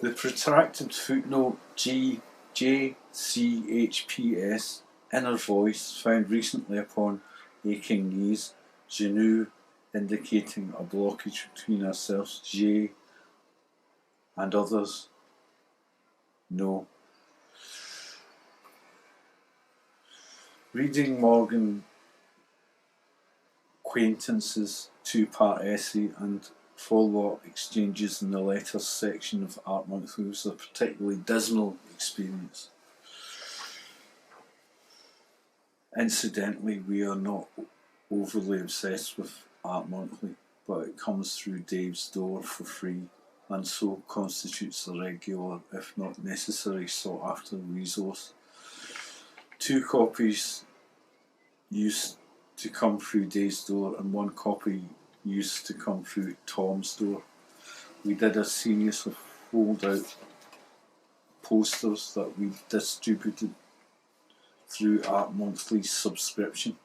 The Protracted Footnote JCHP's inner voice found recently upon aching knees, genoux indicating a blockage between ourselves, J, and others, no. Reading Morgan Acquaintance's two-part essay and follow-up exchanges in the letters section of Art Monthly was a particularly dismal experience. Incidentally, we are not overly obsessed with Art Monthly, but it comes through Dave's door for free and so constitutes a regular, if not necessary, sought-after resource. 2 copies used to come through Dave's door and 1 copy used to come through Tom's door. We did a series of fold-out posters that we distributed through Art Monthly's subscription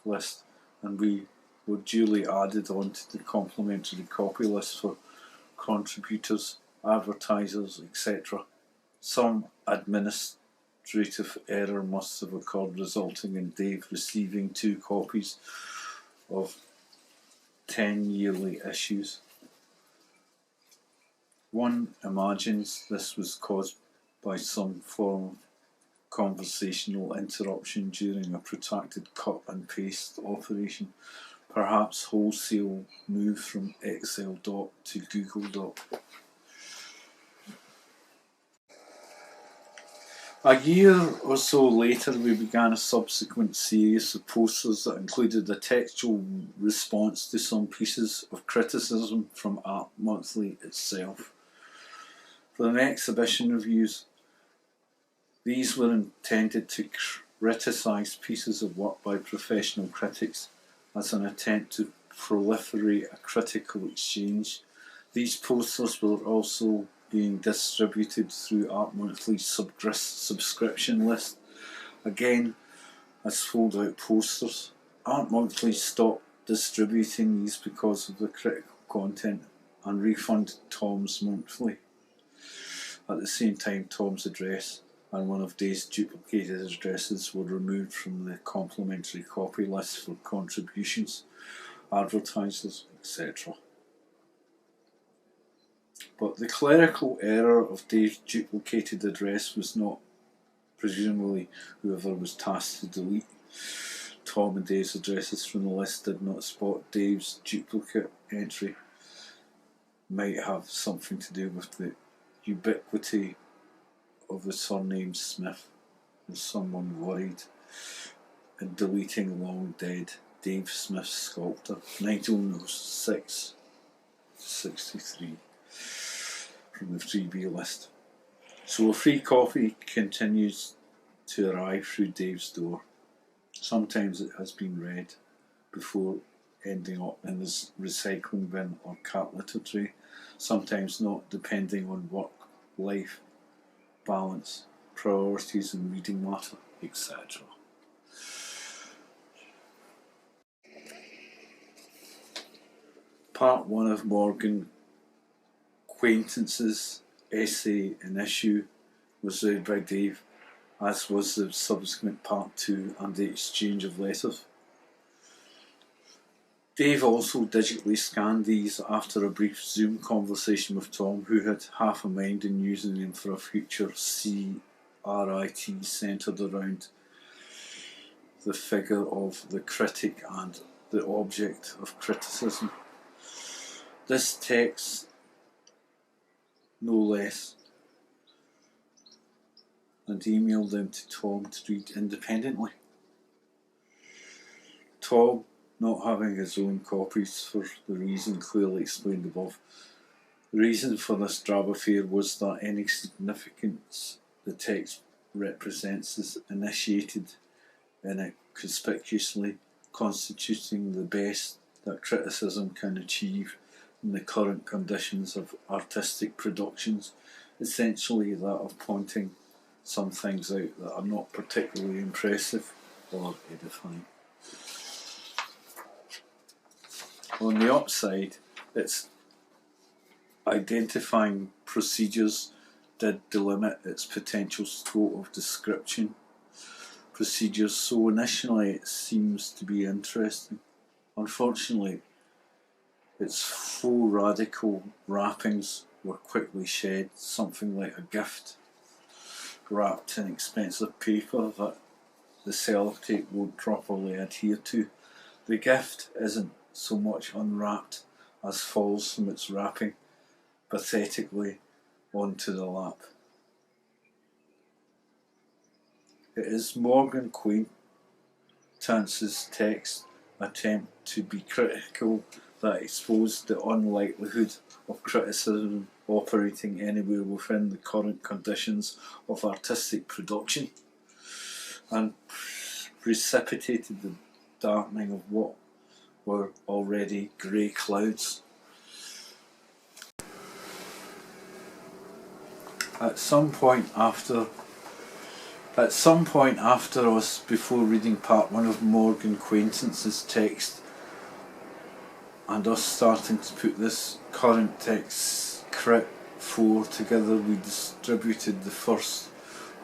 list, and we were duly added onto the complimentary copy list for contributors, advertisers, etc. Some administrative error must have occurred, resulting in Dave receiving 2 copies of 10 yearly issues. One imagines this was caused by some form of conversational interruption during a protracted cut and paste operation, perhaps wholesale move from Excel Doc to Google Doc. A year or so later, we began a subsequent series of posters that included a textual response to some pieces of criticism from Art Monthly itself. For the exhibition reviews, these were intended to criticise pieces of work by professional critics as an attempt to proliferate a critical exchange. These posters were also being distributed through Art Monthly's subscription list, again as fold-out posters. Art Monthly stopped distributing these because of the critical content and refunded Tom's monthly. At the same time, Tom's address and one of Dave's duplicated addresses were removed from the complimentary copy list for contributions, advertisers, etc. But the clerical error of Dave's duplicated address was not, presumably whoever was tasked to delete Tom and Dave's addresses from the list did not spot Dave's duplicate entry. Might have something to do with the ubiquity of the surname Smith, and someone worried in deleting long dead Dave Smith's sculptor, 1906-63, from the freebie list. So a free copy continues to arrive through Dave's door. Sometimes it has been read before ending up in this recycling bin or cat litter tray, sometimes not, depending on work, life, balance, priorities and reading matter, etc. Part 1 of Morgan Acquaintance's essay and issue was read by Dave, as was the subsequent Part 2 and the exchange of letters. Dave also digitally scanned these after a brief Zoom conversation with Tom, who had half a mind in using them for a future CRIT centred around the figure of the critic and the object of criticism. This text, no less, and emailed them to Tom to read independently. Tom, not having his own copies for the reason clearly explained above. The reason for this drab affair was that any significance the text represents is initiated in it conspicuously, constituting the best that criticism can achieve in the current conditions of artistic productions, essentially that of pointing some things out that are not particularly impressive or edifying. On the upside, it's Identifying procedures did delimit its potential scope of description. Procedures, so initially it seems to be interesting. Unfortunately, its faux radical wrappings were quickly shed, something like a gift wrapped in expensive paper that the sellotape won't properly adhere to. The gift isn't so much unwrapped as falls from its wrapping pathetically onto the lap. It is Morgan Quintance's text attempt to be critical that exposed the unlikelihood of criticism operating anywhere within the current conditions of artistic production, and precipitated the darkening of what were already grey clouds. At some point after us, before reading part 1 of Morgan Quintance's text, and us starting to put this current text, Crit 4, together, we distributed the first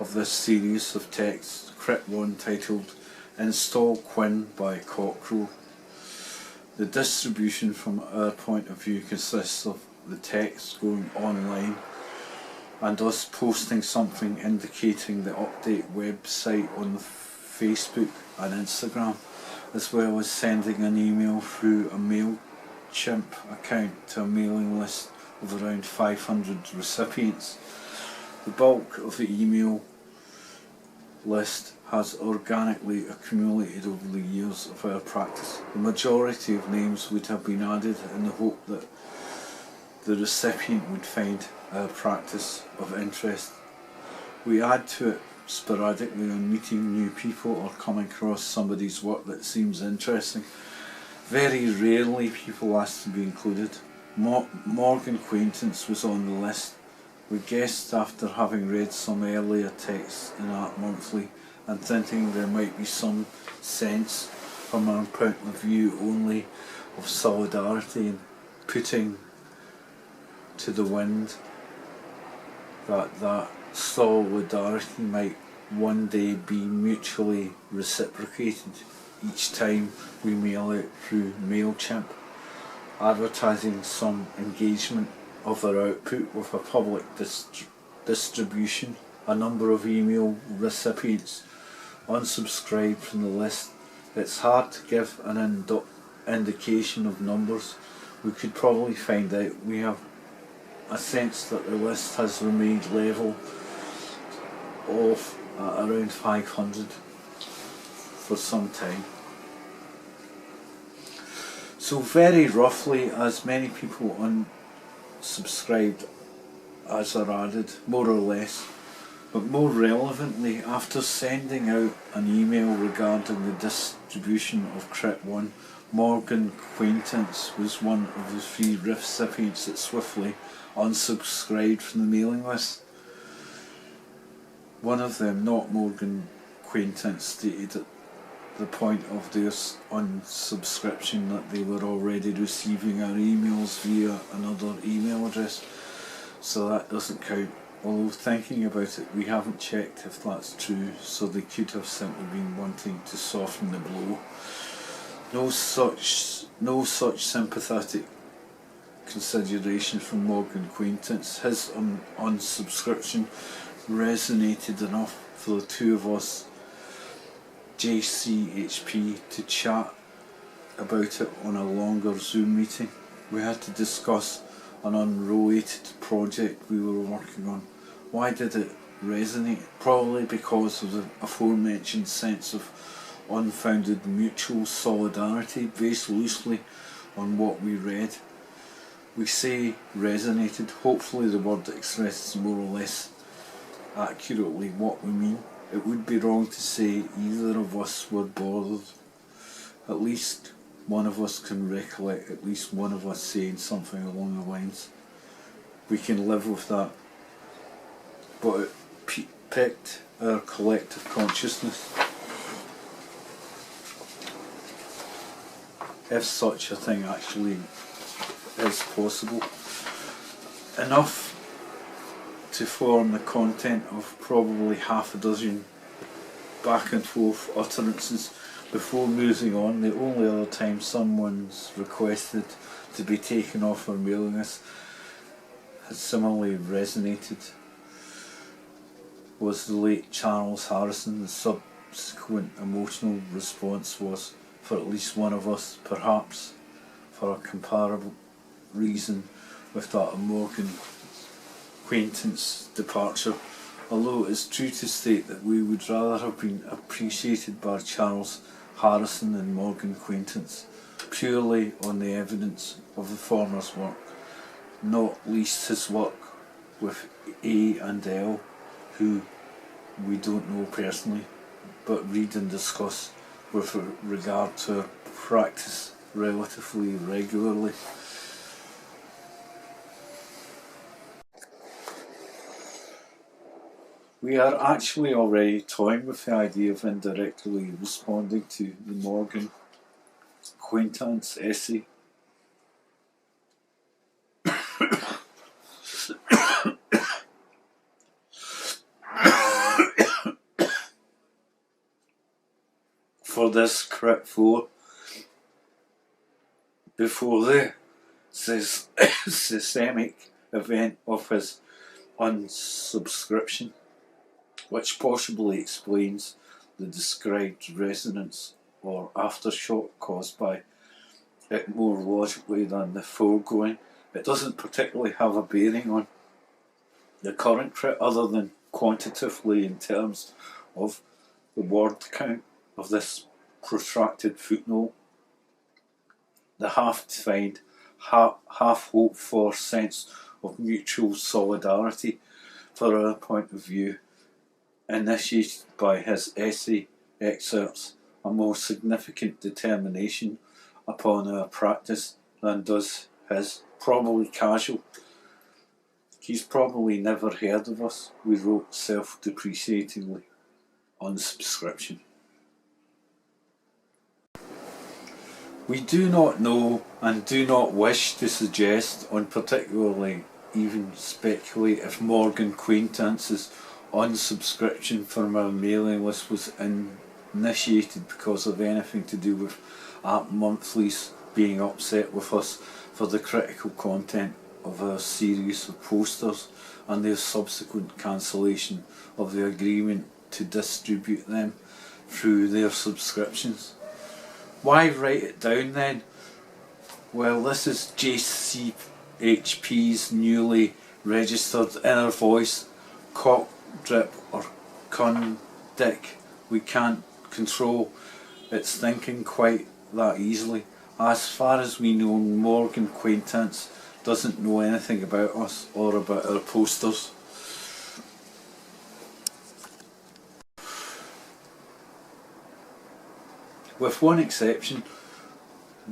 of this series of texts, Crit 1, titled Install Quinn by Cockrell. The distribution from our point of view consists of the text going online and us posting something indicating the update website on Facebook and Instagram, as well as sending an email through a MailChimp account to a mailing list of around 500 recipients. The bulk of the email list has organically accumulated over the years of our practice. The majority of names would have been added in the hope that the recipient would find our practice of interest. We add to it sporadically on meeting new people or coming across somebody's work that seems interesting. Very rarely people ask to be included. Morgan Quintance was on the list. We guessed after having read some earlier texts in Art Monthly and thinking there might be some sense from our point of view only of solidarity and putting to the wind that solidarity might one day be mutually reciprocated each time we mail out through MailChimp, advertising some engagement of our output with a public distribution. A number of email recipients unsubscribed from the list. It's hard to give an indication of numbers. We could probably find out. We have a sense that the list has remained level off at around 500 for some time. So very roughly, as many people unsubscribed as are added, more or less. But more relevantly, after sending out an email regarding the distribution of Crit 1, Morgan Quintance was one of the 3 recipients that swiftly unsubscribed from the mailing list. One of them, not Morgan Quintance, stated at the point of their unsubscription that they were already receiving our emails via another email address, so that doesn't count. Although thinking about it, we haven't checked if that's true, so they could have simply been wanting to soften the blow. No such sympathetic consideration from Morgan Quintance. His unsubscription resonated enough for the 2 of us, JCHP, to chat about it on a longer Zoom meeting. We had to discuss an unrelated project we were working on. Why did it resonate? Probably because of the aforementioned sense of unfounded mutual solidarity based loosely on what we read. We say resonated. Hopefully the word expresses more or less accurately what we mean. It would be wrong to say either of us were bothered. At least one of us can recollect at least one of us saying something along the lines. We can live with that. But it piqued our collective consciousness, if such a thing actually is possible. enough to form the content of probably half a dozen back and forth utterances before moving on. The only other time someone's requested to be taken off our mailing list has similarly resonated was the late Charles Harrison. The subsequent emotional response was, for at least one of us, perhaps for a comparable reason with that of Morgan Quaintance departure, although it is true to state that we would rather have been appreciated by Charles Harrison than Morgan Quaintance, purely on the evidence of the former's work, not least his work with A and L, who we don't know personally, but read and discuss with regard to our practice relatively regularly. We are actually already toying with the idea of indirectly responding to the Morgan Quaintance essay. For this Crit 4, before the systemic event of his unsubscription, which possibly explains the described resonance or aftershock caused by it more logically than the foregoing. It doesn't particularly have a bearing on the current crit other than quantitatively in terms of the word count of this protracted footnote. The half-defined, half-hoped-for sense of mutual solidarity for our point of view, initiated by his essay exerts a more significant determination upon our practice than does his, probably casual. He's probably never heard of us, we wrote self-depreciatingly on subscription. We do not know and do not wish to suggest, or particularly even speculate, if Morgan Quaintance's unsubscription from our mailing list was initiated because of anything to do with Art Monthly's being upset with us for the critical content of our series of posters and their subsequent cancellation of the agreement to distribute them through their subscriptions. Why write it down then? Well, this is JCHP's newly registered inner voice, cock, drip or con dick. We can't control its thinking quite that easily. As far as we know, Morgan Quaintance doesn't know anything about us or about our posters. With one exception,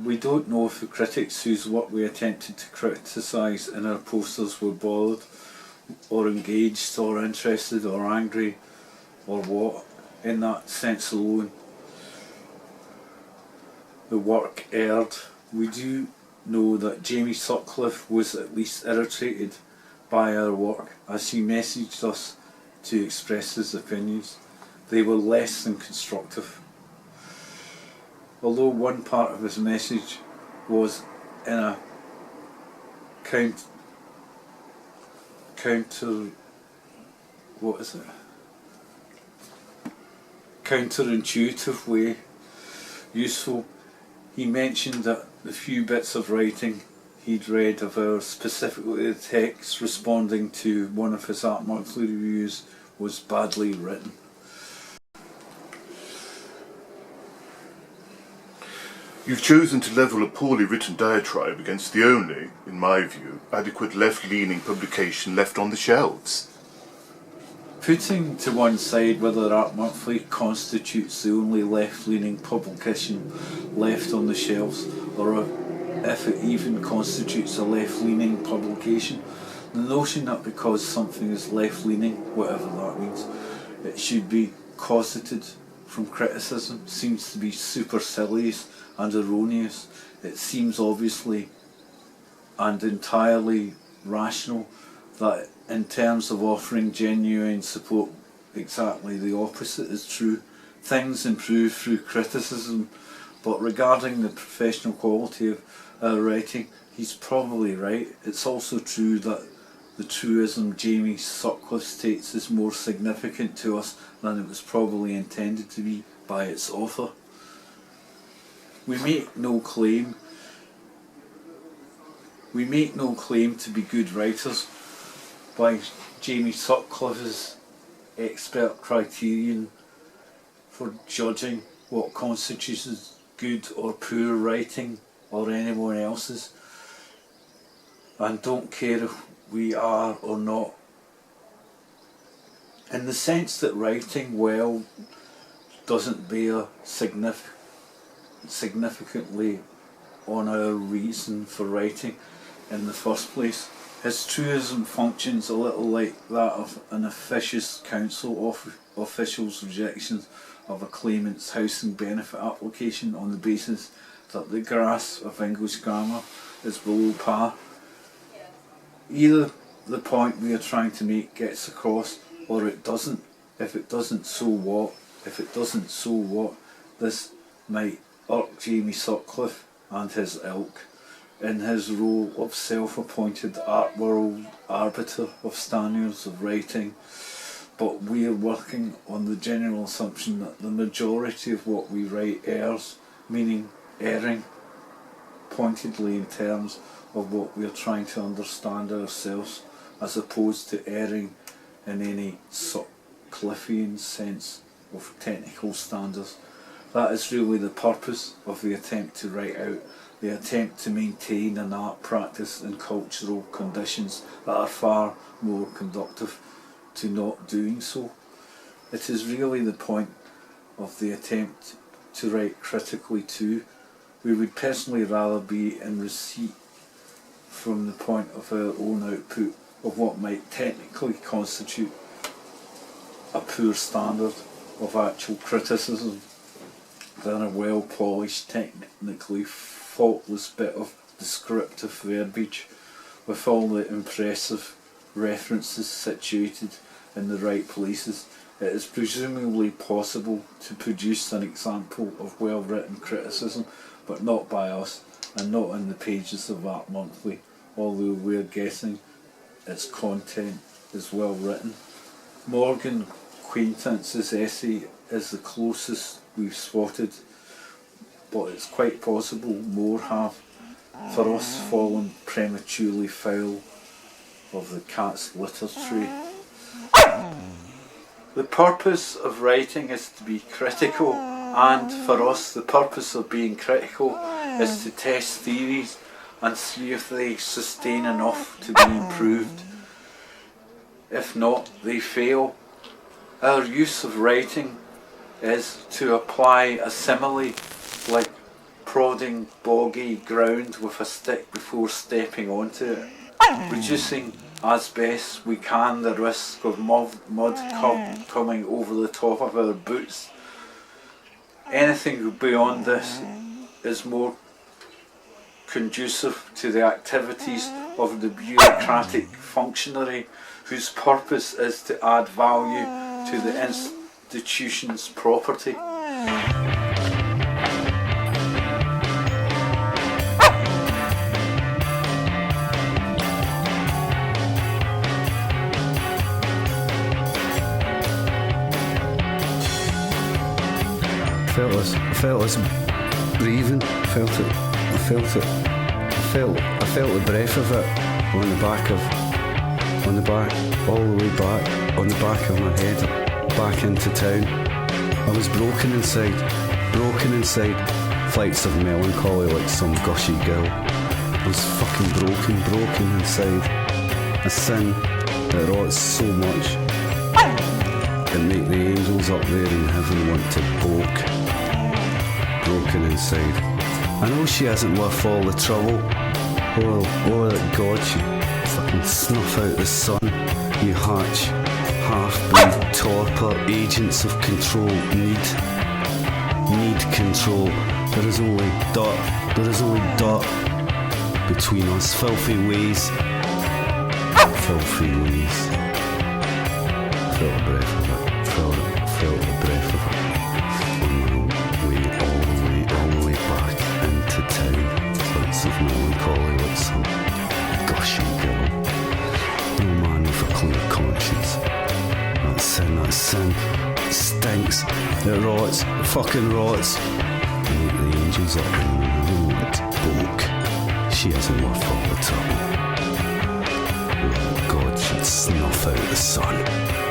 we don't know if the critics whose work we attempted to criticise in our posters were bothered, or engaged, or interested, or angry, or what. In that sense alone, the work erred. We do know that Jamie Sutcliffe was at least irritated by our work, as he messaged us to express his opinions. They were less than constructive. Although one part of his message was in a counterintuitive way useful. He mentioned that the few bits of writing he'd read of ours, specifically the text responding to one of his Art Monthly reviews, was badly written. You've chosen to level a poorly written diatribe against the only, in my view, adequate left-leaning publication left on the shelves. Putting to one side whether Art Monthly constitutes the only left-leaning publication left on the shelves, or if it even constitutes a left-leaning publication, the notion that because something is left-leaning, whatever that means, it should be cosseted from criticism seems to be supercilious and erroneous. It seems obviously and entirely rational, that in terms of offering genuine support, exactly the opposite is true. Things improve through criticism, but regarding the professional quality of our writing, he's probably right. It's also true that the truism Jamie Sutcliffe states is more significant to us than it was probably intended to be by its author. We make no claim to be good writers by Jamie Sutcliffe's expert criterion for judging what constitutes good or poor writing or anyone else's, and don't care if we are or not, in the sense that writing well doesn't bear significantly on our reason for writing in the first place. His truism functions a little like that of an officious council official's rejections of a claimant's housing benefit application on the basis that the grasp of English grammar is below par. Either the point we are trying to make gets across, or it doesn't. If it doesn't, so what? If it doesn't, so what? This might irk Jamie Sutcliffe and his ilk in his role of self-appointed art world arbiter of standards of writing, but we are working on the general assumption that the majority of what we write errs, meaning erring pointedly in terms of what we are trying to understand ourselves, as opposed to erring in any Sutcliffean sense of technical standards. That is really the purpose of the attempt to write out, the attempt to maintain an art practice in cultural conditions that are far more conducive to not doing so. It is really the point of the attempt to write critically too. We would personally rather be in receipt from the point of our own output of what might technically constitute a poor standard of actual criticism than a well-polished, technically faultless bit of descriptive verbiage with all the impressive references situated in the right places. It is presumably possible to produce an example of well-written criticism, but not by us, and not in the pages of Art Monthly, although we're guessing its content is well written. Morgan Quintance's essay is the closest we've spotted, but it's quite possible more have, for us, fallen prematurely foul of the cat's litter tray. The purpose of writing is to be critical, and for us the purpose of being critical is to test theories and see if they sustain enough to be improved. If not, they fail. Our use of writing is to apply a simile, like prodding boggy ground with a stick before stepping onto it, reducing as best we can the risk of mud coming over the top of our boots. Anything beyond this is more conducive to the activities of the bureaucratic functionary whose purpose is to add value to the institution's property. I felt us breathing, I felt the breath of it on the back, all the way back, on the back of my head, back into town. I was broken inside, flights of melancholy like some gushy girl. I was fucking broken inside. A sin that rots so much, it make the angels up there in heaven want to poke. Broken inside. I know she isn't worth all the trouble. Oh God, she fucking snuff out the sun. You hatch, half-breed torpor, agents of control, need control. There is only dirt between us, filthy ways, filthy ways. Felt the breath of it, felt the breath of it. On my way, all the way back into town. Flights of melancholy like some gushy girl. No man with a clear conscience. That sin, it stinks, it rots, it fucking rots. And like the angels up in the road, bloke, she isn't worth all the trouble. Lord God should snuff out the sun.